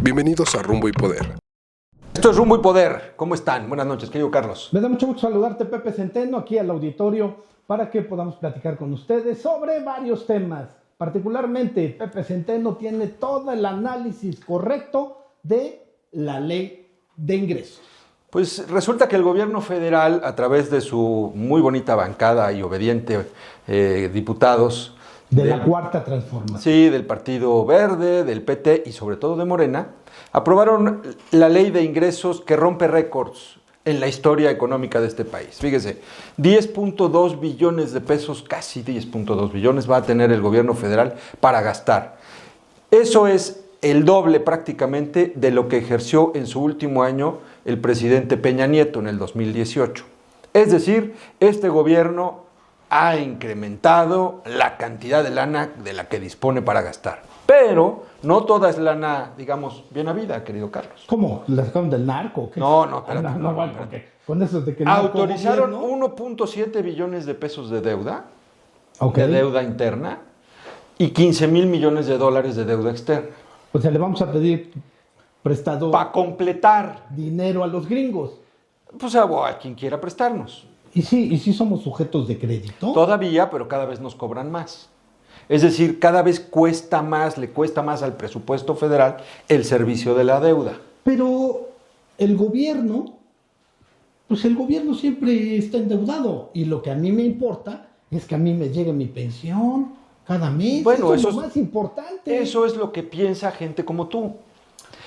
Bienvenidos a Rumbo y Poder. Esto es Rumbo y Poder. ¿Cómo están? Buenas noches, querido Carlos. Me da mucho gusto saludarte, Pepe Centeno, aquí al auditorio, para que podamos platicar con ustedes sobre varios temas. Particularmente, Pepe Centeno tiene todo el análisis correcto de la ley de ingresos. Pues resulta que el gobierno federal, a través de su muy bonita bancada y obediente diputados... De la Cuarta Transformación. Sí, del Partido Verde, del PT y sobre todo de Morena, aprobaron la ley de ingresos que rompe récords en la historia económica de este país. Fíjese, 10.2 billones de pesos, casi 10.2 billones va a tener el gobierno federal para gastar. Eso es el doble prácticamente de lo que ejerció en su último año el presidente Peña Nieto en el 2018. Es decir, este gobierno ha incrementado la cantidad de lana de la que dispone para gastar. Pero no toda es lana, digamos, bien habida, querido Carlos. ¿Cómo? ¿La sacaron del narco? ¿Qué? No, espérate. Bueno, porque con eso de que el autorizaron narco gobierno... 1.7 billones de pesos de deuda, Okay. de deuda interna, y 15,000 millones de dólares de deuda externa. O sea, le vamos a pedir prestado Para completar, dinero a los gringos. pues a quien quiera prestarnos. ¿Y sí somos sujetos de crédito? Todavía, pero cada vez nos cobran más. Es decir, cada vez cuesta más, le cuesta más al presupuesto federal el servicio de la deuda. Pero el gobierno, pues el gobierno siempre está endeudado. Y lo que a mí me importa es que a mí me llegue mi pensión cada mes. Bueno, eso es eso lo más importante. Eso es lo que piensa gente como tú.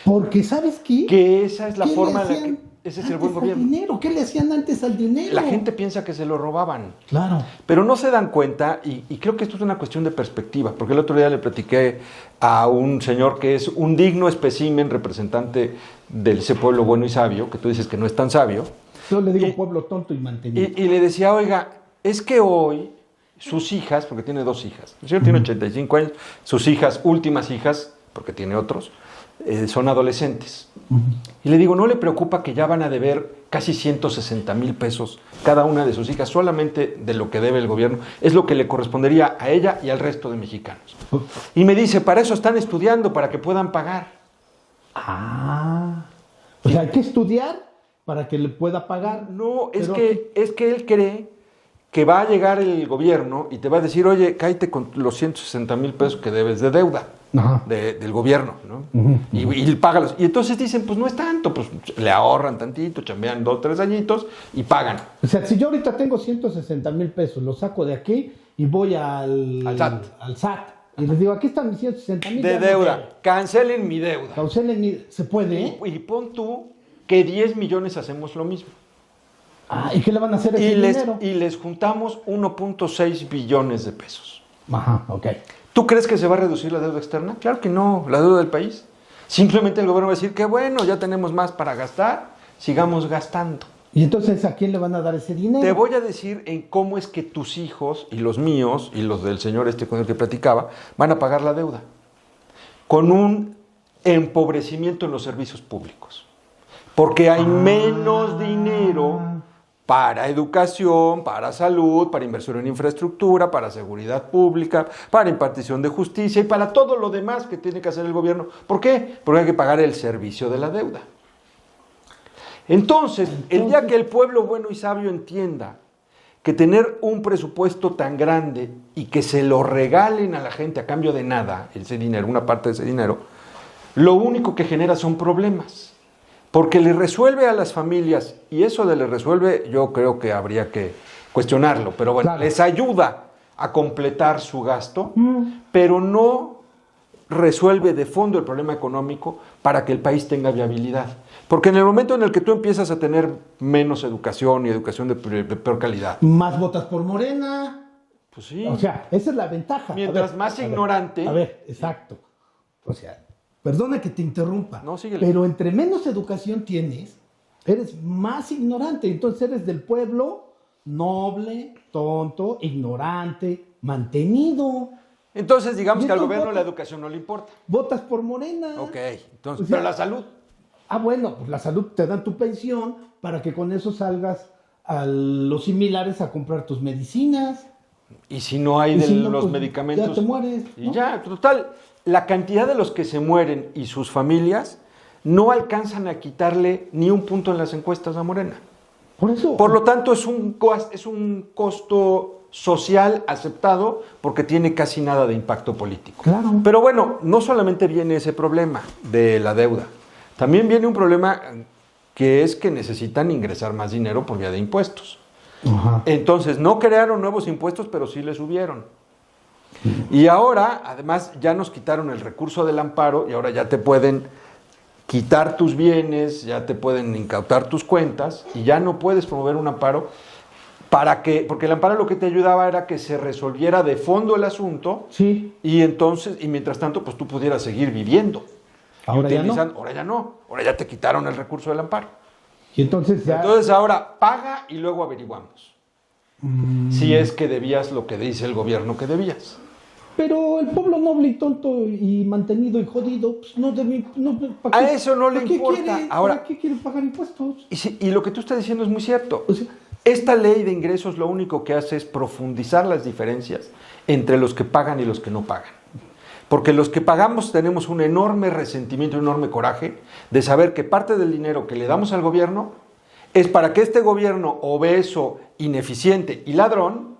Porque, ¿sabes qué? Que esa es la ¿Qué forma le en la que... hacían Ese es el antes buen al gobierno. dinero? ¿Qué le hacían antes al dinero? La gente piensa que se lo robaban. Claro. Pero no se dan cuenta, y creo que esto es una cuestión de perspectiva, porque el otro día le platiqué a un señor que es un digno espécimen representante de ese pueblo bueno y sabio, que tú dices que no es tan sabio. Yo le digo Y- pueblo tonto y mantenido. Y le decía, oiga, es que hoy sus hijas, porque tiene 2 hijas, el señor tiene 85 años, sus hijas, últimas hijas, porque tiene otros, son adolescentes. Y le digo, ¿no le preocupa que ya van a deber casi 160,000 pesos cada una de sus hijas? Solamente de lo que debe el gobierno es lo que le correspondería a ella y al resto de mexicanos. Y me dice, para eso están estudiando, para que puedan pagar. O sea, hay que estudiar para que le pueda pagar. No, es Pero que él cree que va a llegar el gobierno y te va a decir, oye, cállate con los 160,000 pesos que debes de deuda Ajá. del gobierno, ¿no? Y págalos. Y entonces dicen, pues no es tanto, pues le ahorran tantito, chambean 2, 3 añitos y pagan. O sea, si yo ahorita tengo 160,000 pesos, los saco de aquí y voy al SAT. Y les digo, aquí están mis 160,000. De deuda, cancelen mi deuda. ¿Se puede? Y pon tú que 10 millones hacemos lo mismo. ¿Y qué le van a hacer a ese dinero? Y les juntamos 1.6 billones de pesos. Ajá, ok. ¿Tú crees que se va a reducir la deuda externa? Claro que no, la deuda del país. Simplemente el gobierno va a decir que bueno, ya tenemos más para gastar, sigamos gastando. ¿Y entonces a quién le van a dar ese dinero? Te voy a decir en cómo es que tus hijos y los míos y los del señor con el que platicaba van a pagar la deuda. Con un empobrecimiento en los servicios públicos. Porque hay menos dinero para educación, para salud, para inversión en infraestructura, para seguridad pública, para impartición de justicia y para todo lo demás que tiene que hacer el gobierno. ¿Por qué? Porque hay que pagar el servicio de la deuda. Entonces, el día que el pueblo bueno y sabio entienda que tener un presupuesto tan grande y que se lo regalen a la gente a cambio de nada, ese dinero, una parte de ese dinero, lo único que genera son problemas. Porque le resuelve a las familias, y eso de le resuelve yo creo que habría que cuestionarlo, pero bueno, Claro. les ayuda a completar su gasto, pero no resuelve de fondo el problema económico para que el país tenga viabilidad. Porque en el momento en el que tú empiezas a tener menos educación y educación de peor calidad, Más votas por Morena. pues sí, O sea, esa es la ventaja. Mientras más ignorante- A ver, exacto. O sea, perdona que te interrumpa. No, síguele. Pero entre menos educación tienes, eres más ignorante. Entonces eres del pueblo noble, tonto, ignorante, mantenido. entonces digamos ¿Y que al estos gobierno la votos? educación no le importa. Votas por Morena. Ok, entonces, O sea, pero la salud. Bueno, pues la salud te dan tu pensión para que con eso salgas a los similares a comprar tus medicinas. Y si no hay Y de si no, los pues, medicamentos. ya te mueres, Y ¿no? ya, total. La cantidad de los que se mueren y sus familias no alcanzan a quitarle ni un punto en las encuestas a Morena. Por eso. Por lo tanto, es un costo social aceptado porque tiene casi nada de impacto político. Claro. Pero bueno, no solamente viene ese problema de la deuda, también viene un problema que es que necesitan ingresar más dinero por vía de impuestos. Ajá. Entonces, no crearon nuevos impuestos, pero sí le subieron. Y ahora, además, ya nos quitaron el recurso del amparo y ahora ya te pueden quitar tus bienes, ya te pueden incautar tus cuentas y ya no puedes promover un amparo porque el amparo lo que te ayudaba era que se resolviera de fondo el asunto. Sí. Y entonces, y mientras tanto, pues tú pudieras seguir viviendo. Ahora ya no. Ahora ya no. Ahora ya te quitaron el recurso del amparo. Y entonces ya. Entonces ahora paga y luego averiguamos. Si es que debías lo que dice el gobierno que debías. Pero el pueblo noble y tonto y mantenido y jodido, pues no debe. A eso no le importa. ¿Para qué quiere pagar impuestos? Y lo que tú estás diciendo es muy cierto. O sea, Esta ley de ingresos lo único que hace es profundizar las diferencias entre los que pagan y los que no pagan. Porque los que pagamos tenemos un enorme resentimiento, un enorme coraje de saber que parte del dinero que le damos al gobierno es para que este gobierno obeso, ineficiente y ladrón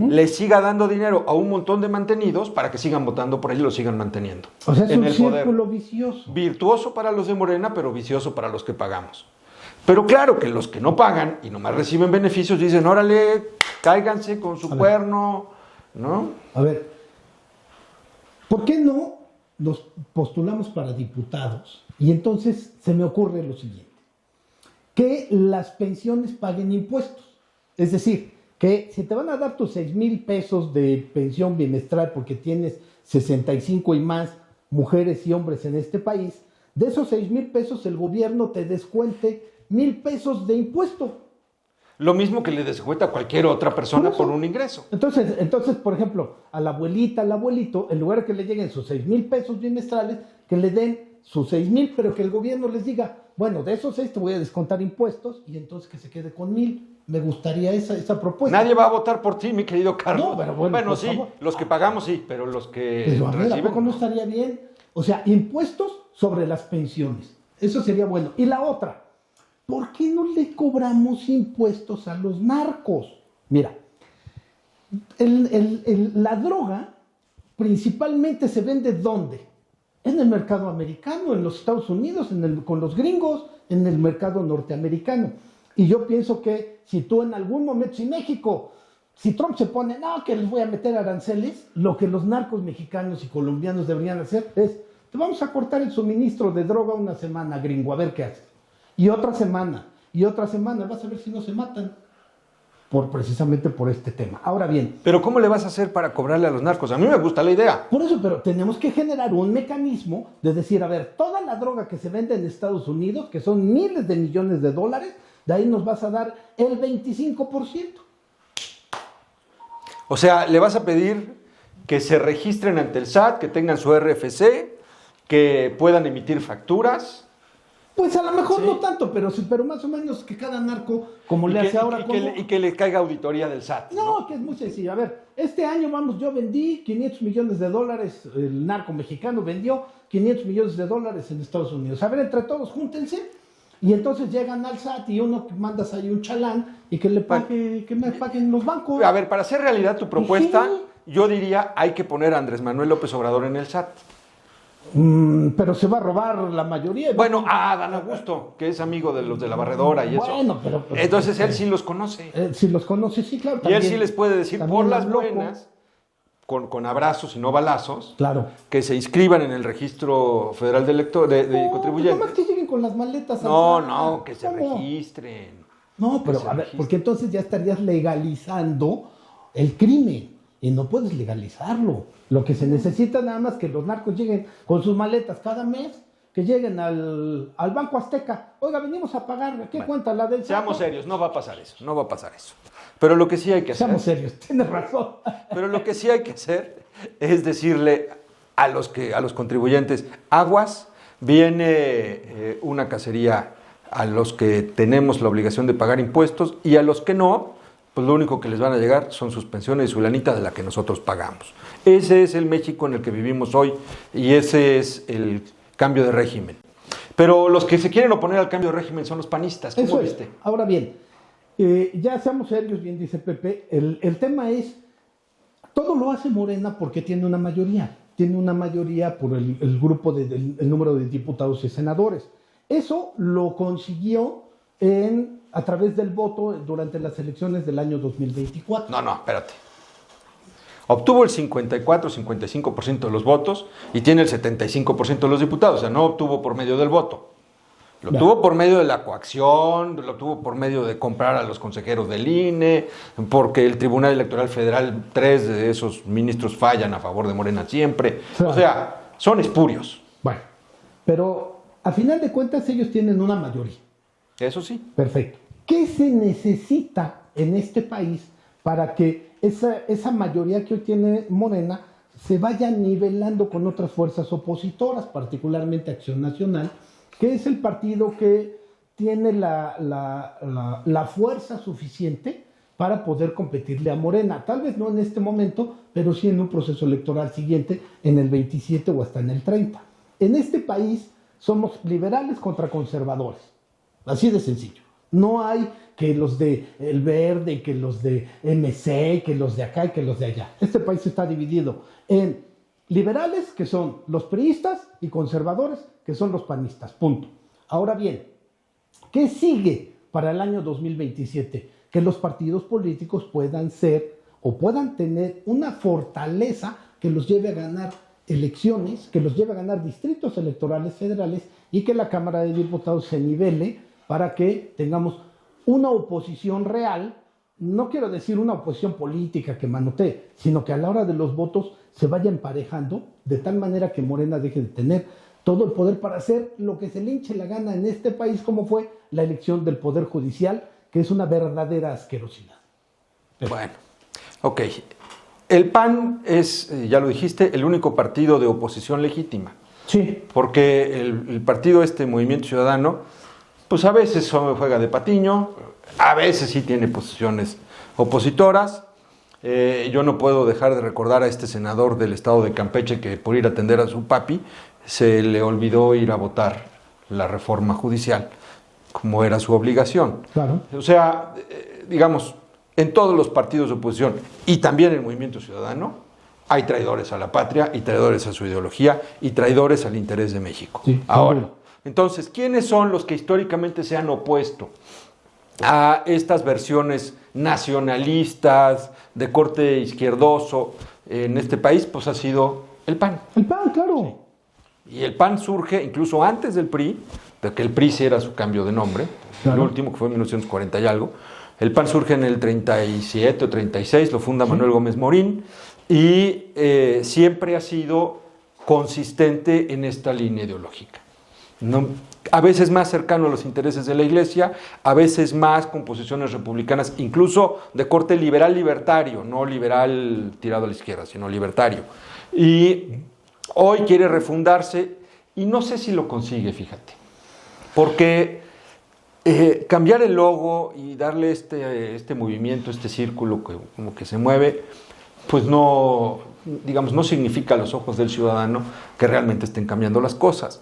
le siga dando dinero a un montón de mantenidos para que sigan votando por él y lo sigan manteniendo. O sea, es en un el círculo poder. vicioso. Virtuoso para los de Morena, pero vicioso para los que pagamos. Pero claro que los que no pagan y nomás reciben beneficios dicen, órale, cáiganse con su cuerno, ¿no? A ver, ¿por qué no nos postulamos para diputados? Y entonces se me ocurre lo siguiente, que las pensiones paguen impuestos. Es decir, que si te van a dar tus 6,000 pesos de pensión bimestral porque tienes 65 y más mujeres y hombres en este país, de esos 6,000 pesos el gobierno te descuente 1,000 pesos de impuesto. Lo mismo que le descuenta a cualquier otra persona por un ingreso. Entonces, por ejemplo, a la abuelita, al abuelito, en lugar de que le lleguen sus 6,000 pesos bimestrales, que le den sus 6,000, pero que el gobierno les diga, bueno, de esos 6 te voy a descontar impuestos y entonces que se quede con 1,000. Me gustaría esa propuesta. Nadie va a votar por ti, mi querido Carlos. No, pero bueno, sí, favor. Los que pagamos sí, pero los que Pero a ver, ¿a reciben poco no estaría bien? O sea, impuestos sobre las pensiones. Eso sería bueno. Y la otra, ¿por qué no le cobramos impuestos a los narcos? Mira, la droga principalmente se vende ¿dónde? En el mercado americano, en los Estados Unidos, con los gringos, en el mercado norteamericano. Y yo pienso que si tú en algún momento, si Trump se pone, no, que les voy a meter aranceles, lo que los narcos mexicanos y colombianos deberían hacer es, te vamos a cortar el suministro de droga una semana, gringo, a ver qué haces. Y otra semana, vas a ver si no se matan. Precisamente por este tema. Ahora bien. Pero ¿cómo le vas a hacer para cobrarle a los narcos? A mí me gusta la idea. Por eso, pero tenemos que generar un mecanismo de decir, a ver, toda la droga que se vende en Estados Unidos, que son miles de millones de dólares, de ahí nos vas a dar el 25%. O sea, le vas a pedir que se registren ante el SAT, que tengan su RFC, que puedan emitir facturas. Pues a lo mejor no tanto, pero más o menos que cada narco, como le hace ahora. Y que le caiga auditoría del SAT. No, que es muy sencillo. A ver, este año yo vendí 500 millones de dólares, el narco mexicano vendió 500 millones de dólares en Estados Unidos. A ver, entre todos, júntense. Y entonces llegan al SAT y uno mandas ahí un chalán y que me paguen los bancos. A ver, para hacer realidad tu propuesta, Sí. yo diría hay que poner a Andrés Manuel López Obrador en el SAT. Pero se va a robar la mayoría. Bueno, a Adán Augusto, que es amigo de los de la barredora y eso. Bueno, pero entonces él sí los conoce. Si los conoce, sí, claro. Y él sí les puede decir por las loco. buenas, con abrazos y no balazos, Claro. que se inscriban en el registro federal de contribuyentes. Nomás que lleguen con las maletas. No, que se ¿Cómo? registren. No, pero a ver, porque entonces ya estarías legalizando el crimen y no puedes legalizarlo. Lo que se necesita nada más que los narcos lleguen con sus maletas cada mes, que lleguen al Banco Azteca. Oiga, venimos a pagar, ¿qué cuenta? La del Seamos saco. serios, no va a pasar eso. Pero lo que sí hay que hacer. Seamos serios, tienes razón. Pero lo que sí hay que hacer es decirle a los contribuyentes, aguas, viene una cacería a los que tenemos la obligación de pagar impuestos y a los que no, pues lo único que les van a llegar son sus pensiones y su lanita de la que nosotros pagamos. Ese es el México en el que vivimos hoy y ese es el cambio de régimen. Pero los que se quieren oponer al cambio de régimen son los panistas. ¿Cómo Eso viste? es. Ahora bien, ya seamos serios, bien dice Pepe, el tema es, todo lo hace Morena porque tiene una mayoría. Tiene una mayoría por el grupo, el número de diputados y senadores. Eso lo consiguió a través del voto durante las elecciones del año 2024. No, espérate. Obtuvo el 54-55% de los votos y tiene el 75% de los diputados. O sea, no obtuvo por medio del voto. Lo obtuvo por medio de la coacción, lo obtuvo por medio de comprar a los consejeros del INE, porque el Tribunal Electoral Federal, 3 de esos ministros fallan a favor de Morena siempre. O sea, son espurios. Bueno, pero a final de cuentas ellos tienen una mayoría. Eso sí. Perfecto. ¿Qué se necesita en este país para que esa mayoría que hoy tiene Morena se vaya nivelando con otras fuerzas opositoras, particularmente Acción Nacional, que es el partido que tiene la fuerza suficiente para poder competirle a Morena? Tal vez no en este momento, pero sí en un proceso electoral siguiente, en el 27 o hasta en el 30. En este país somos liberales contra conservadores. Así de sencillo. No hay que los de El Verde, que los de MC, que los de acá y que los de allá. Este país está dividido en liberales, que son los priistas, y conservadores, que son los panistas. Punto. Ahora bien, ¿qué sigue para el año 2027? Que los partidos políticos puedan ser o puedan tener una fortaleza que los lleve a ganar elecciones, que los lleve a ganar distritos electorales federales y que la Cámara de Diputados se nivele para que tengamos una oposición real. No quiero decir una oposición política que manotee, sino que a la hora de los votos se vaya emparejando de tal manera que Morena deje de tener todo el poder para hacer lo que se le hinche la gana en este país, como fue la elección del Poder Judicial, que es una verdadera asquerosidad. Bueno, ok. El PAN es, ya lo dijiste, el único partido de oposición legítima. Sí. Porque el partido Movimiento Ciudadano, pues a veces juega de patiño, a veces sí tiene posiciones opositoras. Yo no puedo dejar de recordar a este senador del estado de Campeche que por ir a atender a su papi se le olvidó ir a votar la reforma judicial, como era su obligación. Claro. O sea, digamos, en todos los partidos de oposición y también en el Movimiento Ciudadano hay traidores a la patria y traidores a su ideología y traidores al interés de México. Sí, ahora, seguro. Entonces, ¿quiénes son los que históricamente se han opuesto a estas versiones nacionalistas de corte izquierdoso en este país? Pues ha sido el PAN. El PAN, claro. Y el PAN surge incluso antes del PRI, de que el PRI sí era su cambio de nombre, claro. El último, que fue en 1940 y algo. El PAN surge en el 37 o 36, lo funda Manuel Gómez Morín, y siempre ha sido consistente en esta línea ideológica. No, a veces más cercano a los intereses de la Iglesia, a veces más con posiciones republicanas, incluso de corte liberal libertario, no liberal tirado a la izquierda, sino libertario. Y hoy quiere refundarse y no sé si lo consigue, fíjate, porque cambiar el logo y darle este movimiento, este círculo que como que se mueve, pues no, digamos, no significa a los ojos del ciudadano que realmente estén cambiando las cosas.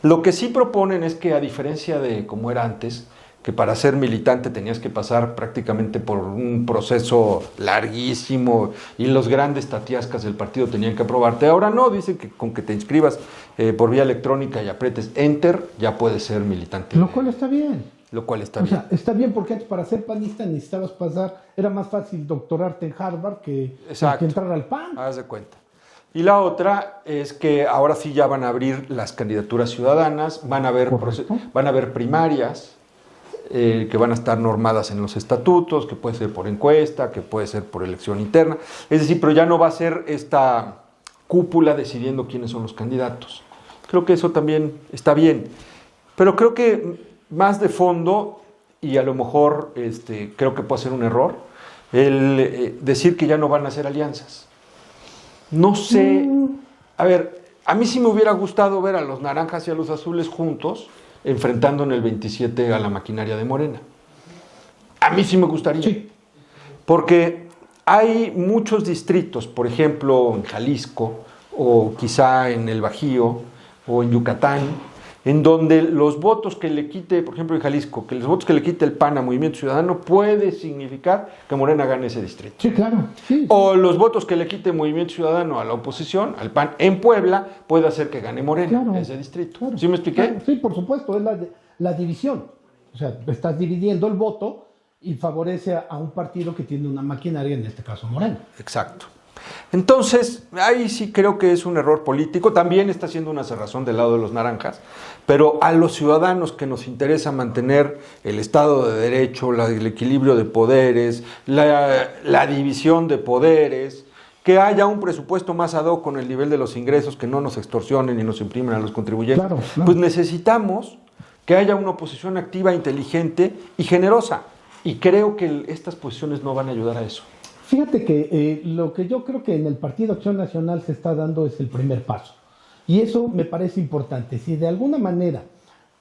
Lo que sí proponen es que, a diferencia de como era antes, que para ser militante tenías que pasar prácticamente por un proceso larguísimo y los grandes tatiascas del partido tenían que aprobarte, ahora no, dicen que con que te inscribas por vía electrónica y apretes Enter, ya puedes ser militante. Lo cual está bien. Lo cual está O bien. sea, está bien porque antes para ser panista necesitabas pasar, era más fácil doctorarte en Harvard que entrar al PAN. Haz de cuenta. Y la otra es que ahora sí ya van a abrir las candidaturas ciudadanas, van a haber primarias que van a estar normadas en los estatutos, que puede ser por encuesta, que puede ser por elección interna. Es decir, pero ya no va a ser esta cúpula decidiendo quiénes son los candidatos. Creo que eso también está bien. Pero creo que más de fondo, y a lo mejor creo que puede ser un error, el decir que ya no van a hacer alianzas. No sé, a ver, a mí sí me hubiera gustado ver a los naranjas y a los azules juntos, enfrentando en el 27 a la maquinaria de Morena. A mí sí me gustaría. Sí. Porque hay muchos distritos, por ejemplo, en Jalisco, o quizá en el Bajío, o en Yucatán, en donde los votos que le quite, por ejemplo en Jalisco, que los votos que le quite el PAN a Movimiento Ciudadano puede significar que Morena gane ese distrito. Sí, claro. Sí. O los votos que le quite Movimiento Ciudadano a la oposición, al PAN, en Puebla, puede hacer que gane Morena ese distrito. Claro, ¿Sí me expliqué? Claro, sí, por supuesto, es la división. O sea, estás dividiendo el voto y favorece a un partido que tiene una maquinaria, en este caso Morena. Exacto. Entonces, ahí sí creo que es un error político. También está haciendo una cerrazón del lado de los naranjas, pero a los ciudadanos que nos interesa mantener el Estado de Derecho, el equilibrio de poderes, la división de poderes, que haya un presupuesto más ad hoc con el nivel de los ingresos, que no nos extorsionen y nos imprimen a los contribuyentes, Claro. Pues necesitamos que haya una oposición activa, inteligente y generosa. Y creo que estas posiciones no van a ayudar a eso. Fíjate que lo que yo creo que en el Partido Acción Nacional se está dando es el primer paso. Y eso me parece importante. Si de alguna manera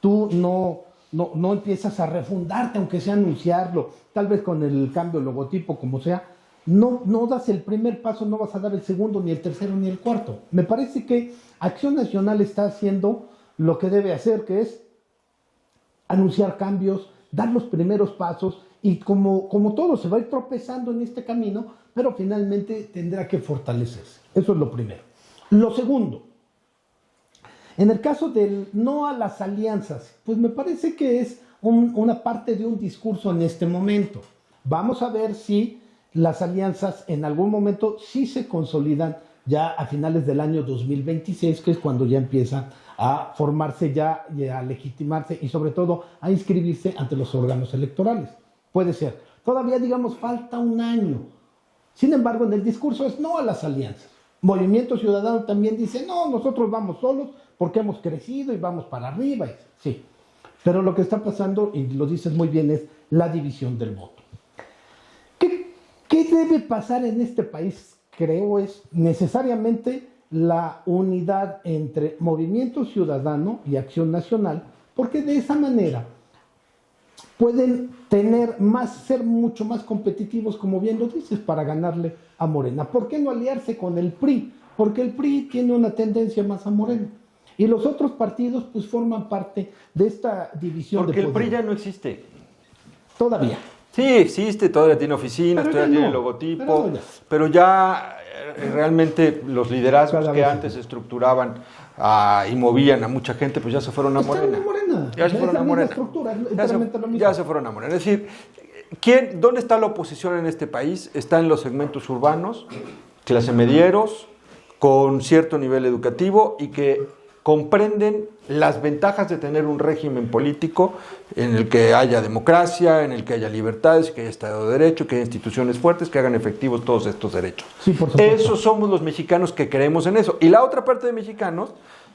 tú no empiezas a refundarte, aunque sea anunciarlo, tal vez con el cambio de logotipo, como sea, no das el primer paso, no vas a dar el segundo, ni el tercero, ni el cuarto. Me parece que Acción Nacional está haciendo lo que debe hacer, que es anunciar cambios, dar los primeros pasos, y como todo se va a ir tropezando en este camino, pero finalmente tendrá que fortalecerse. Eso es lo primero. Lo segundo, en el caso del no a las alianzas, pues me parece que es una parte de un discurso en este momento. Vamos a ver si las alianzas en algún momento sí se consolidan ya a finales del año 2026, que es cuando ya empieza a formarse ya y a legitimarse y sobre todo a inscribirse ante los órganos electorales. Puede ser. Todavía, digamos, falta un año. Sin embargo, en el discurso es no a las alianzas. Movimiento Ciudadano también dice, no, nosotros vamos solos porque hemos crecido y vamos para arriba. Sí. Pero lo que está pasando, y lo dices muy bien, es la división del voto. ¿Qué debe pasar en este país? Creo es necesariamente la unidad entre Movimiento Ciudadano y Acción Nacional, porque de esa manera pueden ser mucho más competitivos, como bien lo dices, para ganarle a Morena. ¿Por qué no aliarse con el PRI? Porque el PRI tiene una tendencia más a Morena. Y los otros partidos pues forman parte de esta división de poder. Porque el PRI ya no existe. Todavía. Sí, existe, todavía tiene oficinas, todavía tiene logotipo, pero ya realmente los liderazgos que antes estructuraban y movían a mucha gente, pues ya se fueron a Morena. Ya se fueron a Morena. Ya se fueron a Morena. Es decir, ¿dónde está la oposición en este país? Está en los segmentos urbanos, clase medieros, con cierto nivel educativo y que comprenden las ventajas de tener un régimen político en el que haya democracia, en el que haya libertades, que haya Estado de Derecho, que haya instituciones fuertes que hagan efectivos todos estos derechos. Sí, por supuesto. Esos somos los mexicanos que creemos en eso. Y la otra parte de mexicanos,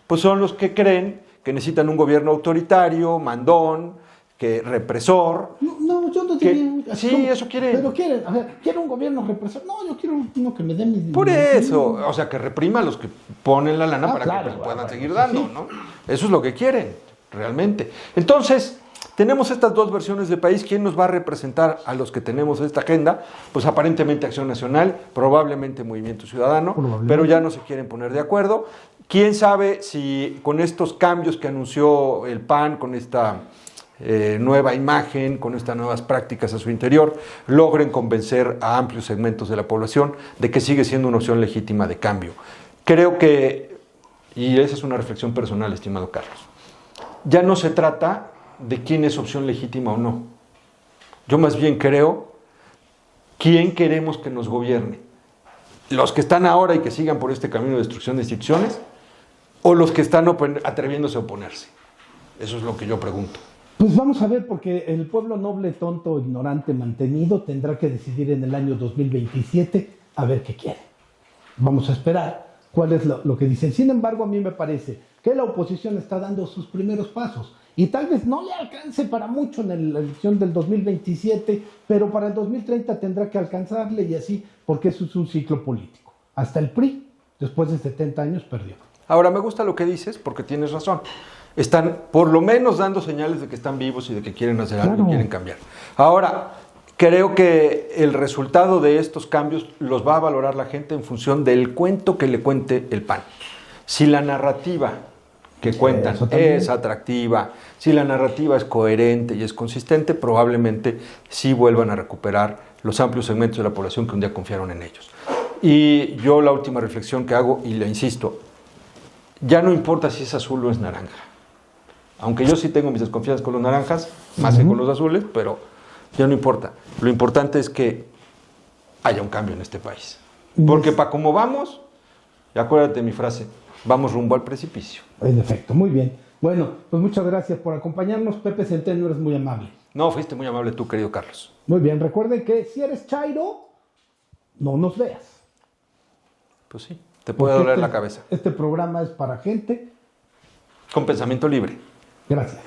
pues son los que creen que necesitan un gobierno autoritario, mandón, que represor. No, yo no diría. Sí, eso quieren. Pero quieren un gobierno represor. No, yo quiero uno que me dé mis. Por eso, o sea, que reprima a los que ponen la lana para que puedan seguir dando, sí. ¿no? Eso es lo que quieren, realmente. Entonces, tenemos estas dos versiones de país. ¿Quién nos va a representar a los que tenemos esta agenda? Pues aparentemente Acción Nacional, probablemente Movimiento Ciudadano, pero ya no se quieren poner de acuerdo. ¿Quién sabe si con estos cambios que anunció el PAN, con esta nueva imagen, con estas nuevas prácticas a su interior, logren convencer a amplios segmentos de la población de que sigue siendo una opción legítima de cambio? Creo que, y esa es una reflexión personal, estimado Carlos, ya no se trata de quién es opción legítima o no. Yo más bien creo quién queremos que nos gobierne. ¿Los que están ahora y que sigan por este camino de destrucción de instituciones? ¿O los que están atreviéndose a oponerse? Eso es lo que yo pregunto. Pues vamos a ver, porque el pueblo noble, tonto, ignorante, mantenido, tendrá que decidir en el año 2027 a ver qué quiere. Vamos a esperar cuál es lo que dicen. Sin embargo, a mí me parece que la oposición está dando sus primeros pasos y tal vez no le alcance para mucho en la elección del 2027, pero para el 2030 tendrá que alcanzarle y así, porque eso es un ciclo político. Hasta el PRI, después de 70 años, perdió. Ahora, me gusta lo que dices porque tienes razón. Están por lo menos dando señales de que están vivos y de que quieren hacer algo, y quieren cambiar. Ahora, creo que el resultado de estos cambios los va a valorar la gente en función del cuento que le cuente el PAN. Si la narrativa que cuentan es atractiva, si la narrativa es coherente y es consistente, probablemente sí vuelvan a recuperar los amplios segmentos de la población que un día confiaron en ellos. Y yo la última reflexión que hago, y le insisto, ya no importa si es azul o es naranja. Aunque yo sí tengo mis desconfianzas con los naranjas, más que con los azules, pero ya no importa. Lo importante es que haya un cambio en este país. Porque para cómo vamos, y acuérdate de mi frase, vamos rumbo al precipicio. En efecto, muy bien. Bueno, pues muchas gracias por acompañarnos. Pepe Centeno, eres muy amable. No, fuiste muy amable tú, querido Carlos. Muy bien, recuerden que si eres chairo, no nos veas. Pues sí, te puede doler la cabeza. Este programa es para gente con pensamiento libre. Gracias.